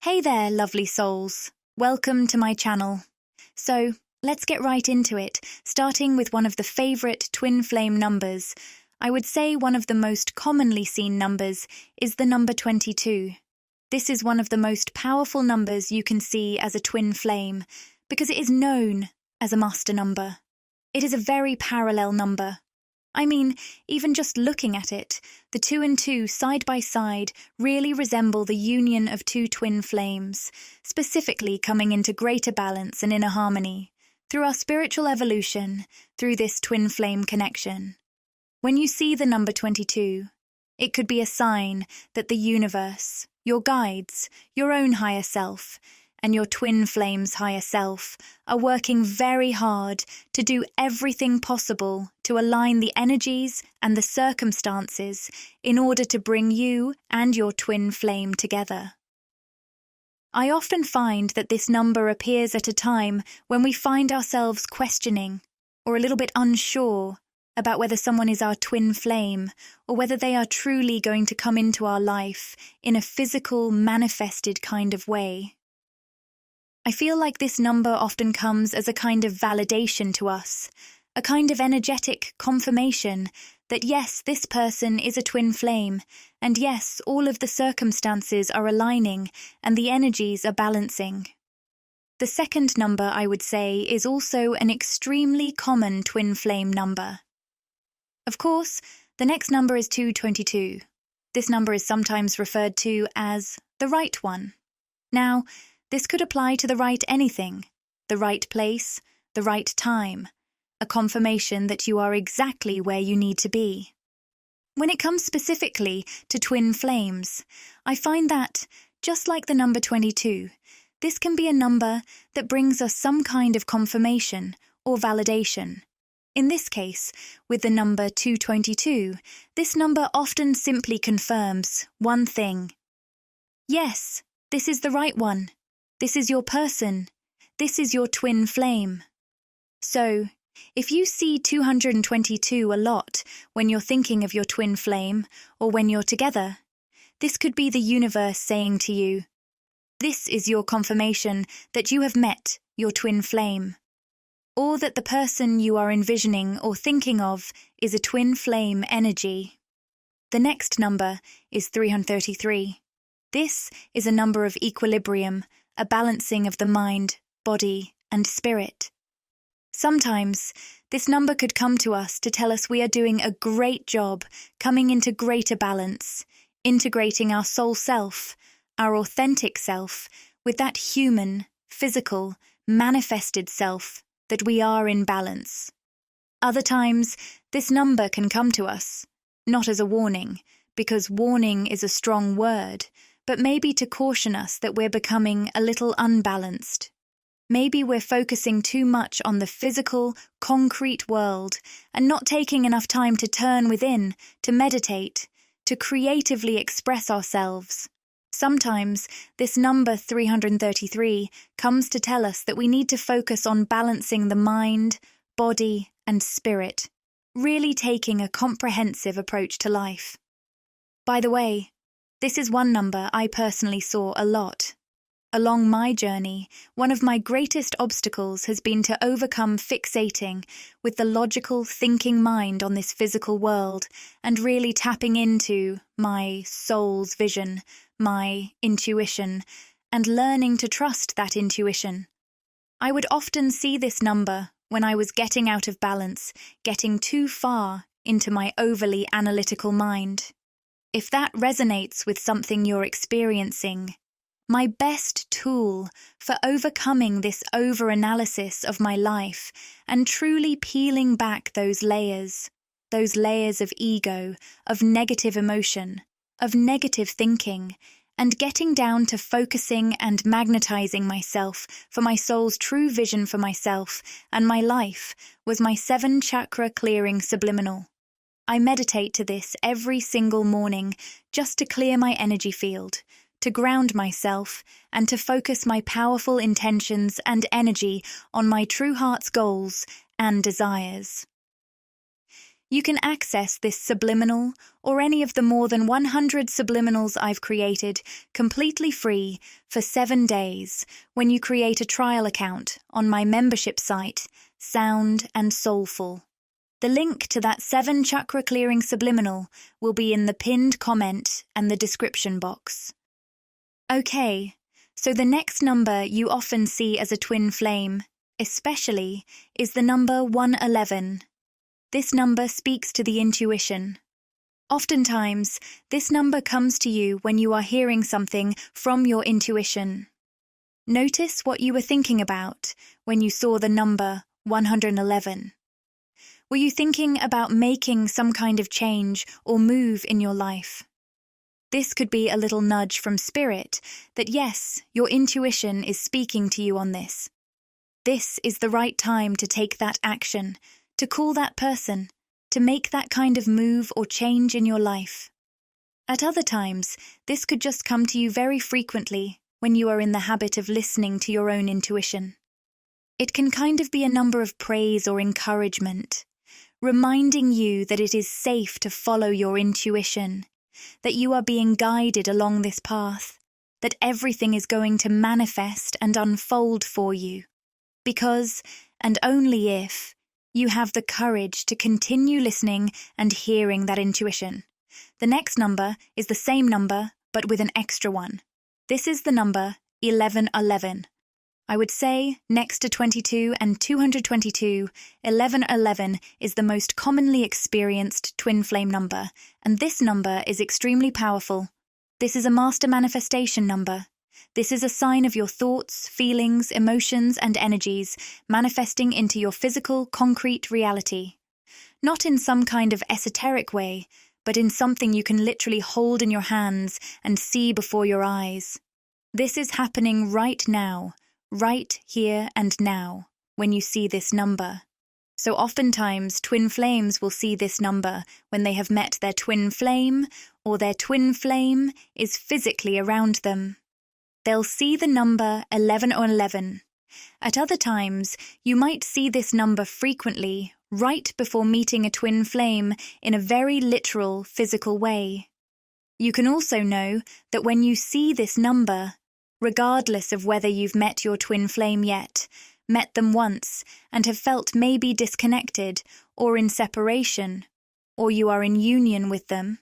Hey there, lovely souls. Welcome to my channel. So, let's get right into it, starting with one of the favorite twin flame numbers. I would say one of the most commonly seen numbers is the number 22. This is one of the most powerful numbers you can see as a twin flame because it is known as a master number. It is a very parallel number. I mean, even just looking at it, the 2 and 2 side by side really resemble the union of two twin flames, specifically coming into greater balance and inner harmony, through our spiritual evolution, through this twin flame connection. When you see the number 22, it could be a sign that the universe, your guides, your own higher self, and your twin flame's higher self are working very hard to do everything possible to align the energies and the circumstances in order to bring you and your twin flame together. I often find that this number appears at a time when we find ourselves questioning or a little bit unsure about whether someone is our twin flame or whether they are truly going to come into our life in a physical, manifested kind of way. I feel like this number often comes as a kind of validation to us, a kind of energetic confirmation that yes, this person is a twin flame, and yes, all of the circumstances are aligning and the energies are balancing. The second number, I would say, is also an extremely common twin flame number. Of course, the next number is 222. This number is sometimes referred to as the right one. Now, this could apply to the right anything, the right place, the right time, a confirmation that you are exactly where you need to be. When it comes specifically to twin flames, I find that, just like the number 22, this can be a number that brings us some kind of confirmation or validation. In this case, with the number 222, this number often simply confirms one thing. Yes, this is the right one. This is your person. This is your twin flame. So, if you see 222 a lot when you're thinking of your twin flame or when you're together, this could be the universe saying to you, this is your confirmation that you have met your twin flame, or that the person you are envisioning or thinking of is a twin flame energy. The next number is 333. This is a number of equilibrium, a balancing of the mind, body, and spirit. Sometimes, this number could come to us to tell us we are doing a great job coming into greater balance, integrating our soul self, our authentic self, with that human, physical, manifested self that we are in balance. Other times, this number can come to us, not as a warning, because warning is a strong word, but maybe to caution us that we're becoming a little unbalanced. Maybe we're focusing too much on the physical, concrete world and not taking enough time to turn within, to meditate, to creatively express ourselves. Sometimes, this number 333 comes to tell us that we need to focus on balancing the mind, body, and spirit, really taking a comprehensive approach to life. By the way, this is one number I personally saw a lot. Along my journey, one of my greatest obstacles has been to overcome fixating with the logical, thinking mind on this physical world and really tapping into my soul's vision, my intuition, and learning to trust that intuition. I would often see this number when I was getting out of balance, getting too far into my overly analytical mind. If that resonates with something you're experiencing, my best tool for overcoming this over-analysis of my life and truly peeling back those layers of ego, of negative emotion, of negative thinking, and getting down to focusing and magnetizing myself for my soul's true vision for myself and my life was my 7-chakra clearing subliminal. I meditate to this every single morning just to clear my energy field, to ground myself, and to focus my powerful intentions and energy on my true heart's goals and desires. You can access this subliminal or any of the more than 100 subliminals I've created completely free for 7 days when you create a trial account on my membership site, Sound and Soulful. The link to that 7 chakra clearing subliminal will be in the pinned comment and the description box. Okay, so the next number you often see as a twin flame, especially, is the number 111. This number speaks to the intuition. Oftentimes, this number comes to you when you are hearing something from your intuition. Notice what you were thinking about when you saw the number 111. Were you thinking about making some kind of change or move in your life? This could be a little nudge from Spirit that yes, your intuition is speaking to you on this. This is the right time to take that action, to call that person, to make that kind of move or change in your life. At other times, this could just come to you very frequently when you are in the habit of listening to your own intuition. It can kind of be a number of praise or encouragement, reminding you that it is safe to follow your intuition, that you are being guided along this path, that everything is going to manifest and unfold for you, because, and only if, you have the courage to continue listening and hearing that intuition. The next number is the same number, but with an extra one. This is the number 1111. I would say, next to 22 and 222, 1111 is the most commonly experienced twin flame number, and this number is extremely powerful. This is a master manifestation number. This is a sign of your thoughts, feelings, emotions, and energies manifesting into your physical, concrete reality. Not in some kind of esoteric way, but in something you can literally hold in your hands and see before your eyes. This is happening right now. Right here and now, when you see this number. So oftentimes, twin flames will see this number when they have met their twin flame, or their twin flame is physically around them. They'll see the number 11 or 11. At other times, you might see this number frequently, right before meeting a twin flame in a very literal, physical way. You can also know that when you see this number, regardless of whether you've met your twin flame yet, met them once and have felt maybe disconnected or in separation, or you are in union with them,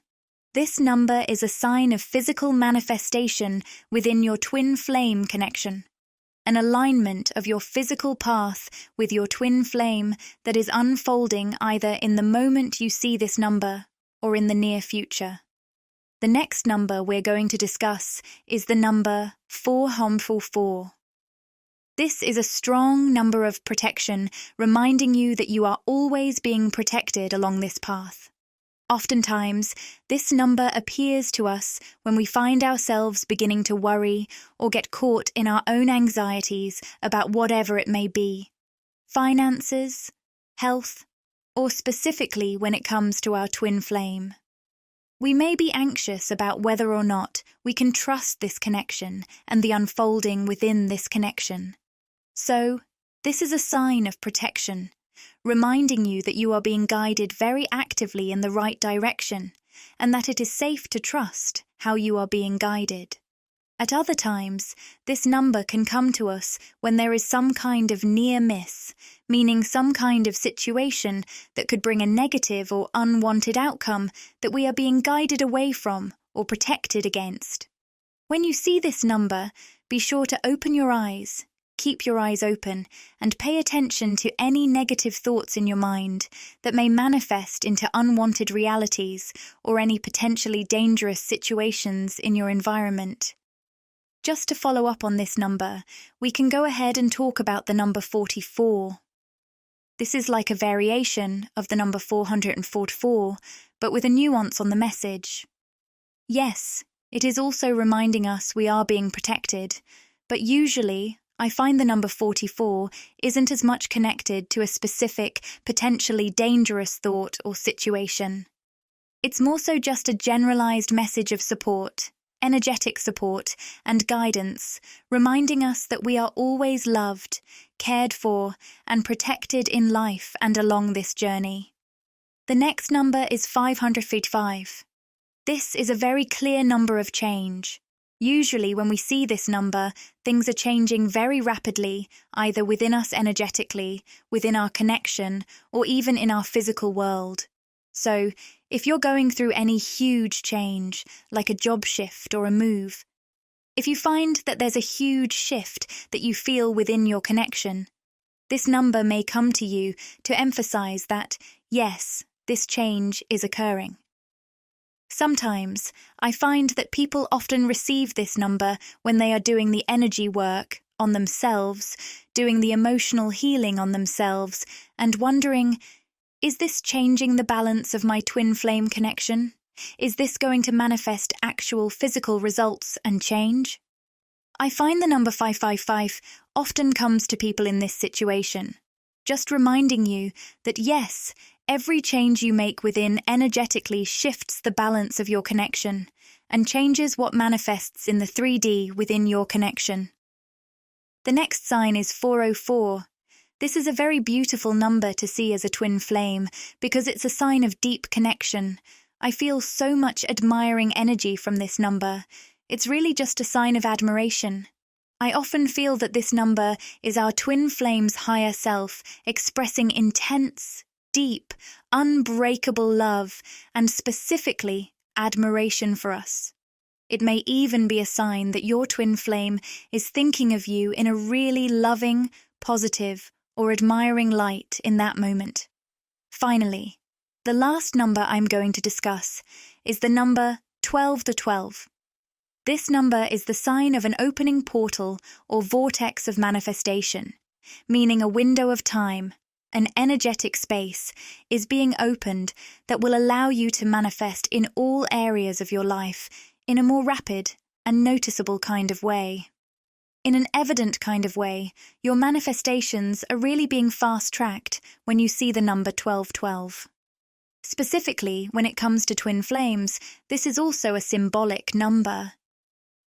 this number is a sign of physical manifestation within your twin flame connection, an alignment of your physical path with your twin flame that is unfolding either in the moment you see this number or in the near future. The next number we're going to discuss is the number 4. This is a strong number of protection, reminding you that you are always being protected along this path. Oftentimes, this number appears to us when we find ourselves beginning to worry or get caught in our own anxieties about whatever it may be. Finances, health, or specifically when it comes to our twin flame. We may be anxious about whether or not we can trust this connection and the unfolding within this connection. So, this is a sign of protection, reminding you that you are being guided very actively in the right direction and that it is safe to trust how you are being guided. At other times, this number can come to us when there is some kind of near miss, meaning some kind of situation that could bring a negative or unwanted outcome that we are being guided away from or protected against. When you see this number, be sure to open your eyes, keep your eyes open, and pay attention to any negative thoughts in your mind that may manifest into unwanted realities or any potentially dangerous situations in your environment. Just to follow up on this number, we can go ahead and talk about the number 44. This is like a variation of the number 444, but with a nuance on the message. Yes, it is also reminding us we are being protected, but usually, I find the number 44 isn't as much connected to a specific, potentially dangerous thought or situation. It's more so just a generalized message of support, energetic support, and guidance, reminding us that we are always loved, cared for, and protected in life and along this journey. The next number is 555. This is a very clear number of change. Usually when we see this number, things are changing very rapidly, either within us energetically, within our connection, or even in our physical world. So, if you're going through any huge change, like a job shift or a move, if you find that there's a huge shift that you feel within your connection, this number may come to you to emphasize that, yes, this change is occurring. Sometimes, I find that people often receive this number when they are doing the energy work on themselves, doing the emotional healing on themselves, and wondering, is this changing the balance of my twin flame connection? Is this going to manifest actual physical results and change? I find the number 555 often comes to people in this situation, just reminding you that yes, every change you make within energetically shifts the balance of your connection and changes what manifests in the 3D within your connection. The next sign is 404. This is a very beautiful number to see as a twin flame because it's a sign of deep connection. I feel so much admiring energy from this number. It's really just a sign of admiration. I often feel that this number is our twin flame's higher self expressing intense, deep, unbreakable love and specifically admiration for us. It may even be a sign that your twin flame is thinking of you in a really loving, positive, or admiring light in that moment. Finally, the last number I'm going to discuss is the number 12. This number is the sign of an opening portal or vortex of manifestation, meaning a window of time, an energetic space, is being opened that will allow you to manifest in all areas of your life in a more rapid and noticeable kind of way. In an evident kind of way, your manifestations are really being fast-tracked when you see the number 12. Specifically, when it comes to twin flames, this is also a symbolic number.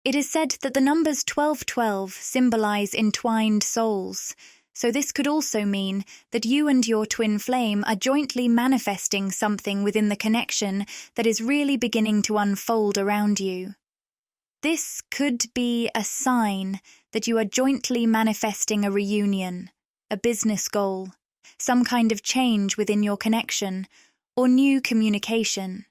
It is said that the numbers 12 symbolize entwined souls, so this could also mean that you and your twin flame are jointly manifesting something within the connection that is really beginning to unfold around you. This could be a sign that you are jointly manifesting a reunion, a business goal, some kind of change within your connection, or new communication.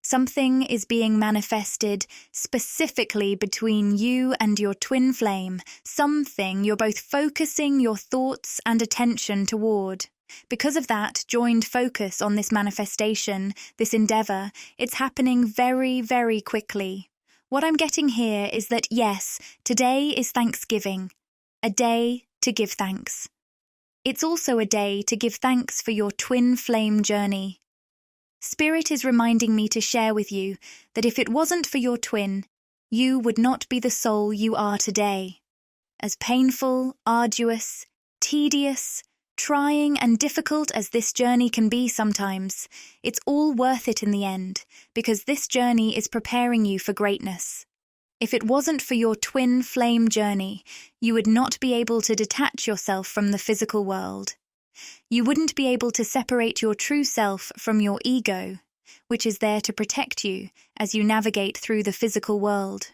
Something is being manifested specifically between you and your twin flame, something you're both focusing your thoughts and attention toward. Because of that joined focus on this manifestation, this endeavor, it's happening very, very quickly. What I'm getting here is that yes, today is Thanksgiving, a day to give thanks. It's also a day to give thanks for your twin flame journey. Spirit is reminding me to share with you that if it wasn't for your twin, you would not be the soul you are today. As painful, arduous, tedious, trying and difficult as this journey can be sometimes, it's all worth it in the end, because this journey is preparing you for greatness. If it wasn't for your twin flame journey, you would not be able to detach yourself from the physical world. You wouldn't be able to separate your true self from your ego, which is there to protect you as you navigate through the physical world.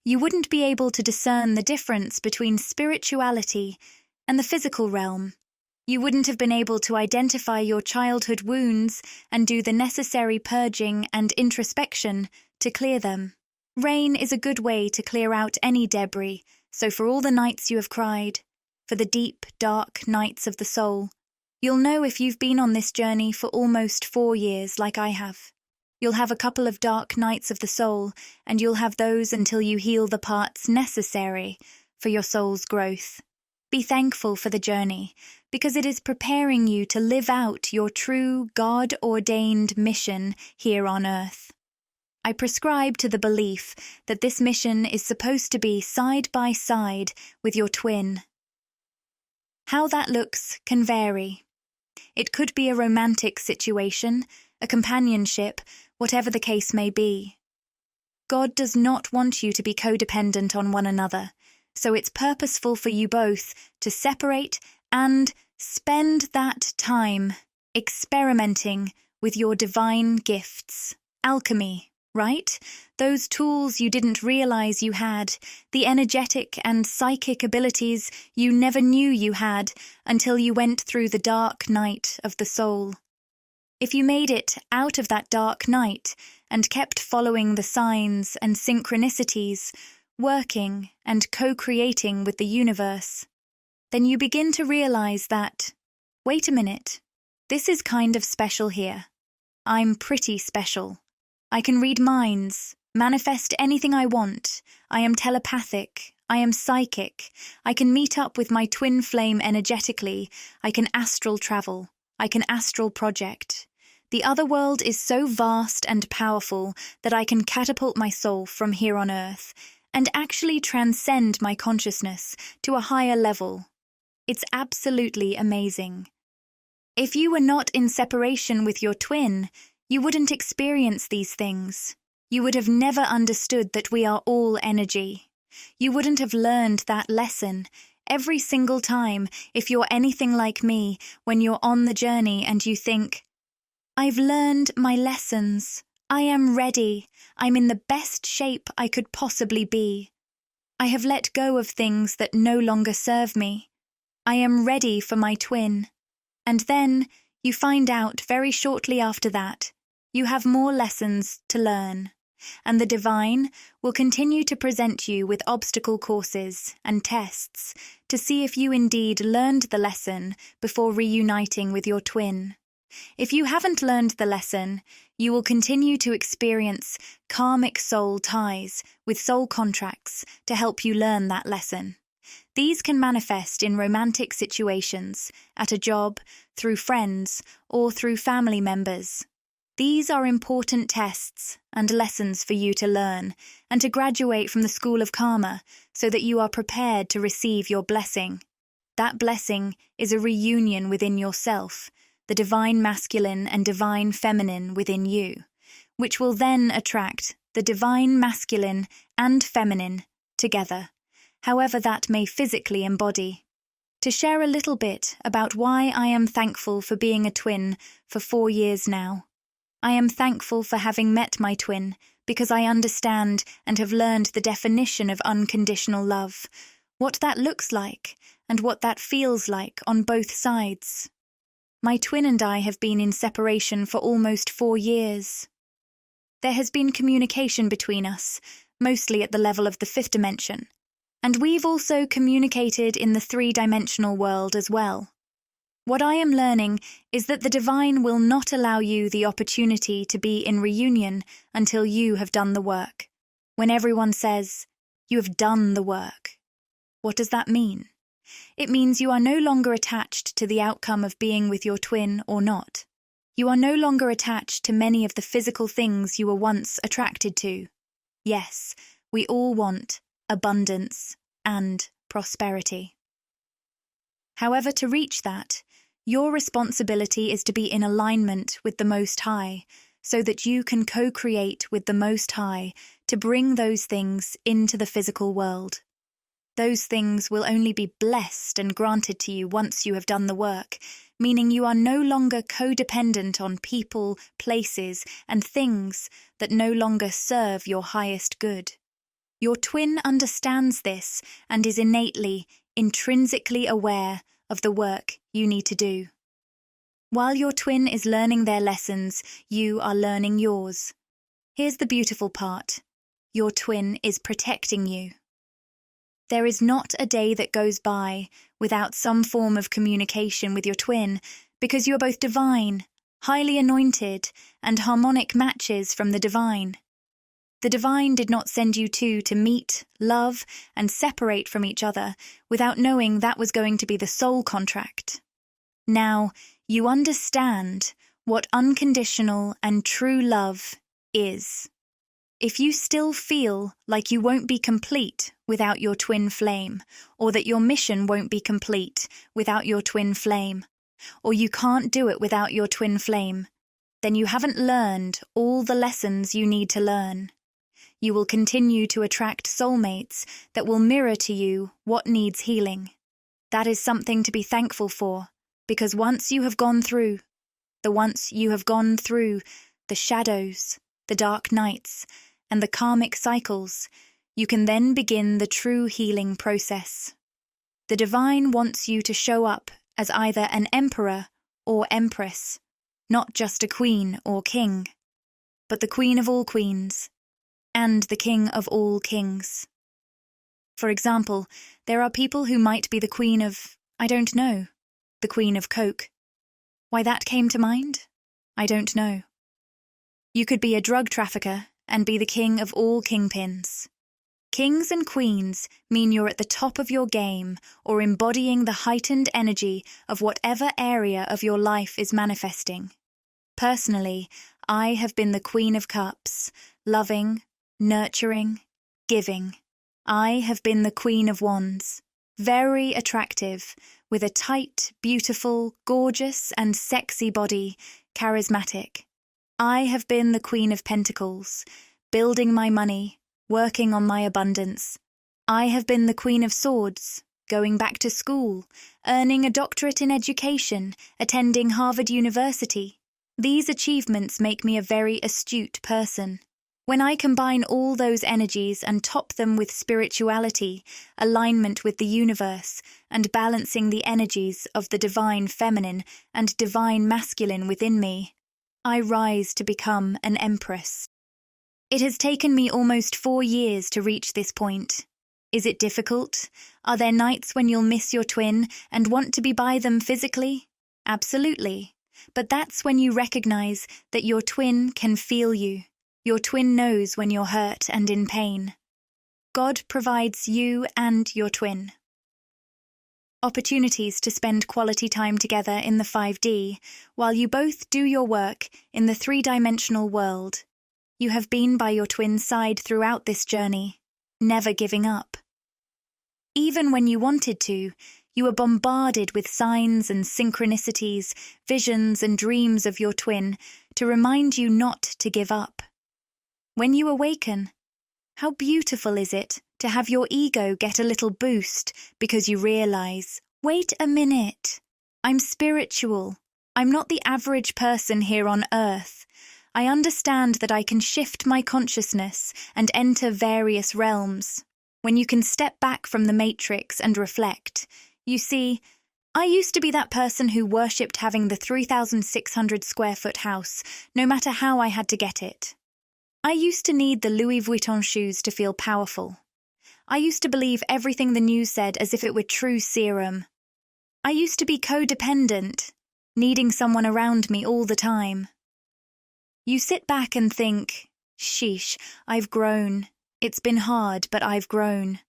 You wouldn't be able to discern the difference between spirituality and the physical realm. You wouldn't have been able to identify your childhood wounds and do the necessary purging and introspection to clear them. Rain is a good way to clear out any debris, so for all the nights you have cried, for the deep, dark nights of the soul, you'll know if you've been on this journey for almost 4 years like I have. You'll have a couple of dark nights of the soul, and you'll have those until you heal the parts necessary for your soul's growth. Be thankful for the journey, because it is preparing you to live out your true God-ordained mission here on earth. I prescribe to the belief that this mission is supposed to be side by side with your twin. How that looks can vary. It could be a romantic situation, a companionship, whatever the case may be. God does not want you to be codependent on one another, so it's purposeful for you both to separate and spend that time experimenting with your divine gifts. Alchemy, right? Those tools you didn't realize you had, the energetic and psychic abilities you never knew you had until you went through the dark night of the soul. If you made it out of that dark night and kept following the signs and synchronicities, working and co-creating with the universe, then you begin to realize that, wait a minute, this is kind of special here. I'm pretty special. I can read minds, manifest anything I want. I am telepathic. I am psychic. I can meet up with my twin flame energetically. I can astral travel. I can astral project. The other world is so vast and powerful that I can catapult my soul from here on Earth and actually transcend my consciousness to a higher level. It's absolutely amazing. If you were not in separation with your twin, you wouldn't experience these things. You would have never understood that we are all energy. You wouldn't have learned that lesson every single time if you're anything like me when you're on the journey and you think, I've learned my lessons. I am ready. I'm in the best shape I could possibly be. I have let go of things that no longer serve me. I am ready for my twin. And then you find out very shortly after that you have more lessons to learn, and the divine will continue to present you with obstacle courses and tests to see if you indeed learned the lesson before reuniting with your twin. If you haven't learned the lesson, you will continue to experience karmic soul ties with soul contracts to help you learn that lesson. These can manifest in romantic situations, at a job, through friends, or through family members. These are important tests and lessons for you to learn and to graduate from the school of karma so that you are prepared to receive your blessing. That blessing is a reunion within yourself, the divine masculine and divine feminine within you, which will then attract the divine masculine and feminine together, however that may physically embody. To share a little bit about why I am thankful for being a twin for 4 years now. I am thankful for having met my twin because I understand and have learned the definition of unconditional love, what that looks like and what that feels like on both sides. My twin and I have been in separation for almost 4 years. There has been communication between us, mostly at the level of the 5th dimension, and we've also communicated in the 3-dimensional world as well. What I am learning is that the divine will not allow you the opportunity to be in reunion until you have done the work. When everyone says, you have done the work, what does that mean? It means you are no longer attached to the outcome of being with your twin or not. You are no longer attached to many of the physical things you were once attracted to. Yes, we all want abundance and prosperity. However, to reach that, your responsibility is to be in alignment with the Most High, so that you can co-create with the Most High to bring those things into the physical world. Those things will only be blessed and granted to you once you have done the work, meaning you are no longer codependent on people, places, and things that no longer serve your highest good. Your twin understands this and is innately, intrinsically aware of the work you need to do. While your twin is learning their lessons, you are learning yours. Here's the beautiful part. Your twin is protecting you. There is not a day that goes by without some form of communication with your twin, because you are both divine, highly anointed, and harmonic matches from the divine. The divine did not send you two to meet, love, and separate from each other without knowing that was going to be the soul contract. Now, you understand what unconditional and true love is. If you still feel like you won't be complete without your twin flame, or that your mission won't be complete without your twin flame, or you can't do it without your twin flame, then you haven't learned all the lessons you need to learn. You will continue to attract soulmates that will mirror to you what needs healing. That is something to be thankful for, because once you have gone through the once you have gone through the shadows, the dark nights, and the karmic cycles, you can then begin the true healing process. The divine wants you to show up as either an emperor or empress, not just a queen or king, but the queen of all queens and the king of all kings. For example, there are people who might be the queen of, I don't know, the queen of Coke. Why that came to mind? I don't know. You could be a drug trafficker and be the king of all kingpins. Kings and queens mean you're at the top of your game or embodying the heightened energy of whatever area of your life is manifesting. Personally, I have been the Queen of Cups, loving, nurturing, giving. I have been the Queen of Wands, very attractive, with a tight, beautiful, gorgeous and sexy body, charismatic. I have been the Queen of Pentacles, building my money, working on my abundance. I have been the Queen of Swords, going back to school, earning a doctorate in education, attending Harvard University. These achievements make me a very astute person. When I combine all those energies and top them with spirituality, alignment with the universe, and balancing the energies of the divine feminine and divine masculine within me, I rise to become an empress. It has taken me almost 4 years to reach this point. Is it difficult? Are there nights when you'll miss your twin and want to be by them physically? Absolutely. But that's when you recognize that your twin can feel you. Your twin knows when you're hurt and in pain. God provides you and your twin opportunities to spend quality time together in the 5D, while you both do your work in the 3-dimensional world. You have been by your twin's side throughout this journey, never giving up. Even when you wanted to, you were bombarded with signs and synchronicities, visions and dreams of your twin to remind you not to give up. When you awaken, how beautiful is it to have your ego get a little boost because you realize, wait a minute, I'm spiritual. I'm not the average person here on Earth. I understand that I can shift my consciousness and enter various realms. When you can step back from the matrix and reflect, you see, I used to be that person who worshipped having the 3,600 square foot house, no matter how I had to get it. I used to need the Louis Vuitton shoes to feel powerful. I used to believe everything the news said as if it were true serum. I used to be codependent, needing someone around me all the time. You sit back and think, sheesh, I've grown. It's been hard, but I've grown.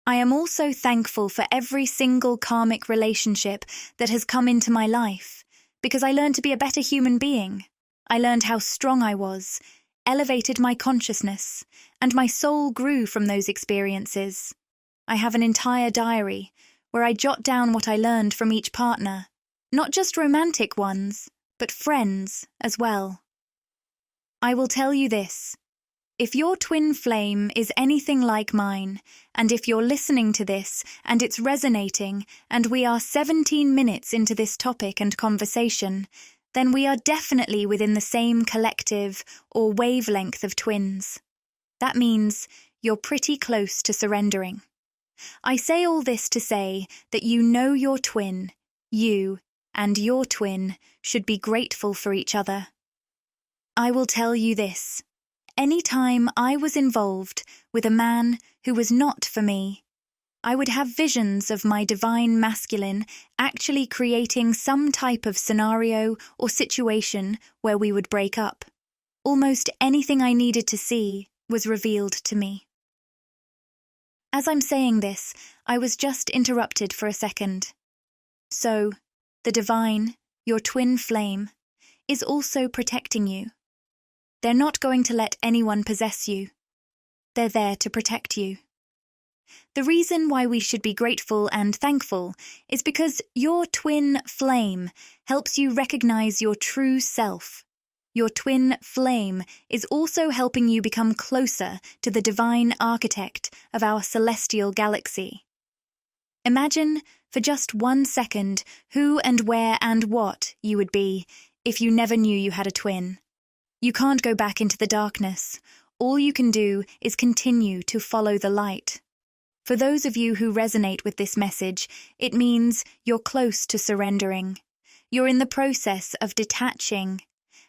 I am also thankful for every single karmic relationship that has come into my life, because I learned to be a better human being. I learned how strong I was, elevated my consciousness, and my soul grew from those experiences. I have an entire diary where I jot down what I learned from each partner, not just romantic ones, but friends as well. I will tell you this. If your twin flame is anything like mine, and if you're listening to this and it's resonating and we are 17 minutes into this topic and conversation, then we are definitely within the same collective or wavelength of twins. That means you're pretty close to surrendering. I say all this to say that you know your twin, you and your twin should be grateful for each other. I will tell you this. Any time I was involved with a man who was not for me, I would have visions of my divine masculine actually creating some type of scenario or situation where we would break up. Almost anything I needed to see was revealed to me. As I'm saying this, I was just interrupted for a second. So, the divine, your twin flame, is also protecting you. They're not going to let anyone possess you. They're there to protect you. The reason why we should be grateful and thankful is because your twin flame helps you recognize your true self. Your twin flame is also helping you become closer to the divine architect of our celestial galaxy. Imagine, for just 1 second, who and where and what you would be if you never knew you had a twin. You can't go back into the darkness. All you can do is continue to follow the light. For those of you who resonate with this message, it means you're close to surrendering. You're in the process of detaching,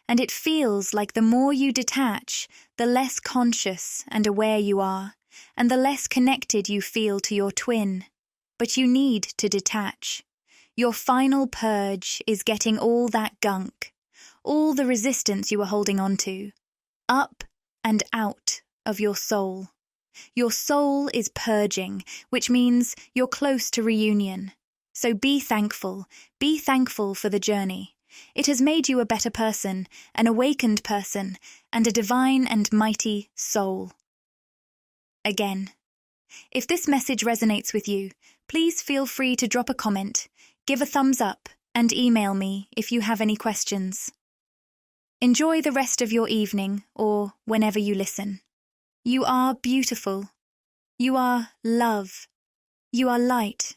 and it feels like the more you detach, the less conscious and aware you are, and the less connected you feel to your twin. But you need to detach. Your final purge is getting all that gunk, all the resistance you were holding on to, up and out of your soul. Your soul is purging, which means you're close to reunion. So be thankful for the journey. It has made you a better person, an awakened person, and a divine and mighty soul. Again, if this message resonates with you, please feel free to drop a comment, give a thumbs up, and email me if you have any questions. Enjoy the rest of your evening or whenever you listen. You are beautiful. You are love. You are light.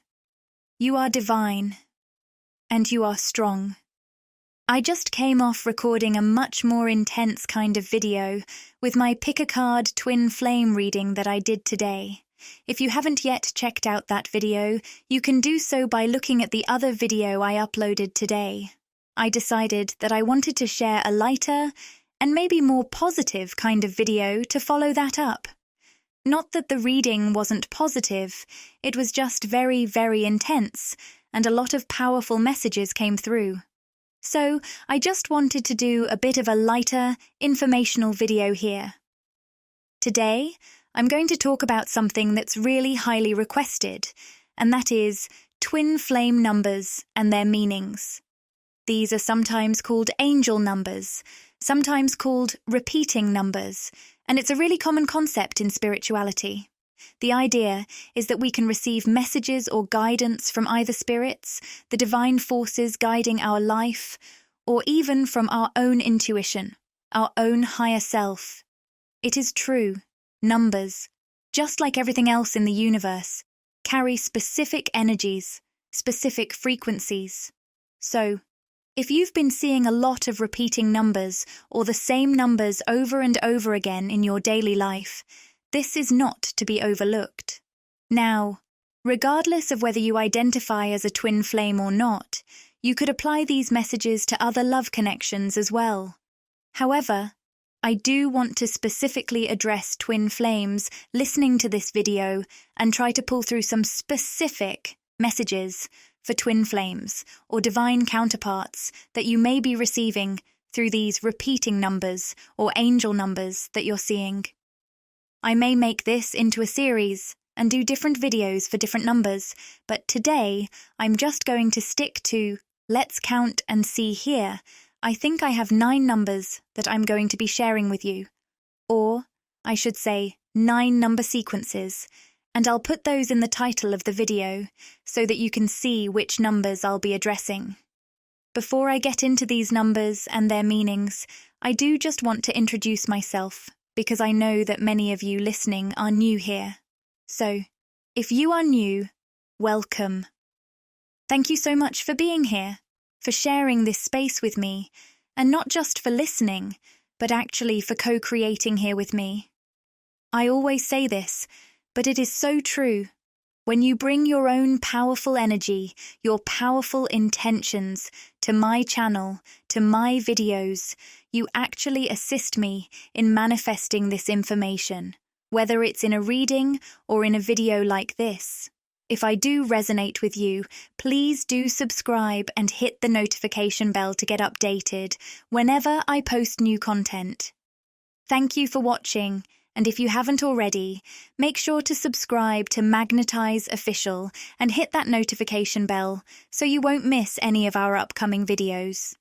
You are divine. And you are strong. I just came off recording a much more intense kind of video with my Pick a Card Twin Flame reading that I did today. If you haven't yet checked out that video, you can do so by looking at the other video I uploaded today. I decided that I wanted to share a lighter and maybe more positive kind of video to follow that up. Not that the reading wasn't positive, it was just very, very intense, and a lot of powerful messages came through. So I just wanted to do a bit of a lighter, informational video here. Today, I'm going to talk about something that's really highly requested, and that is twin flame numbers and their meanings. These are sometimes called angel numbers, sometimes called repeating numbers, and it's a really common concept in spirituality. The idea is that we can receive messages or guidance from either spirits, the divine forces guiding our life, or even from our own intuition, our own higher self. It is true, numbers, just like everything else in the universe, carry specific energies, specific frequencies. So, if you've been seeing a lot of repeating numbers or the same numbers over and over again in your daily life, this is not to be overlooked. Now, regardless of whether you identify as a twin flame or not, you could apply these messages to other love connections as well. However, I do want to specifically address twin flames listening to this video and try to pull through some specific messages for twin flames or divine counterparts that you may be receiving through these repeating numbers or angel numbers that you're seeing. I may make this into a series and do different videos for different numbers, but today I'm just going to stick to Let's Count and See Here. I think I have 9 numbers that I'm going to be sharing with you, or I should say 9 number sequences, and I'll put those in the title of the video so that you can see which numbers I'll be addressing. Before I get into these numbers and their meanings, I do just want to introduce myself because I know that many of you listening are new here. So, if you are new, welcome. Thank you so much for being here, for sharing this space with me, and not just for listening, but actually for co-creating here with me. I always say this, but it is so true. When you bring your own powerful energy, your powerful intentions to my channel, to my videos, you actually assist me in manifesting this information, whether it's in a reading or in a video like this. If I do resonate with you, please do subscribe and hit the notification bell to get updated whenever I post new content. Thank you for watching, and if you haven't already, make sure to subscribe to Magnetize Official and hit that notification bell so you won't miss any of our upcoming videos.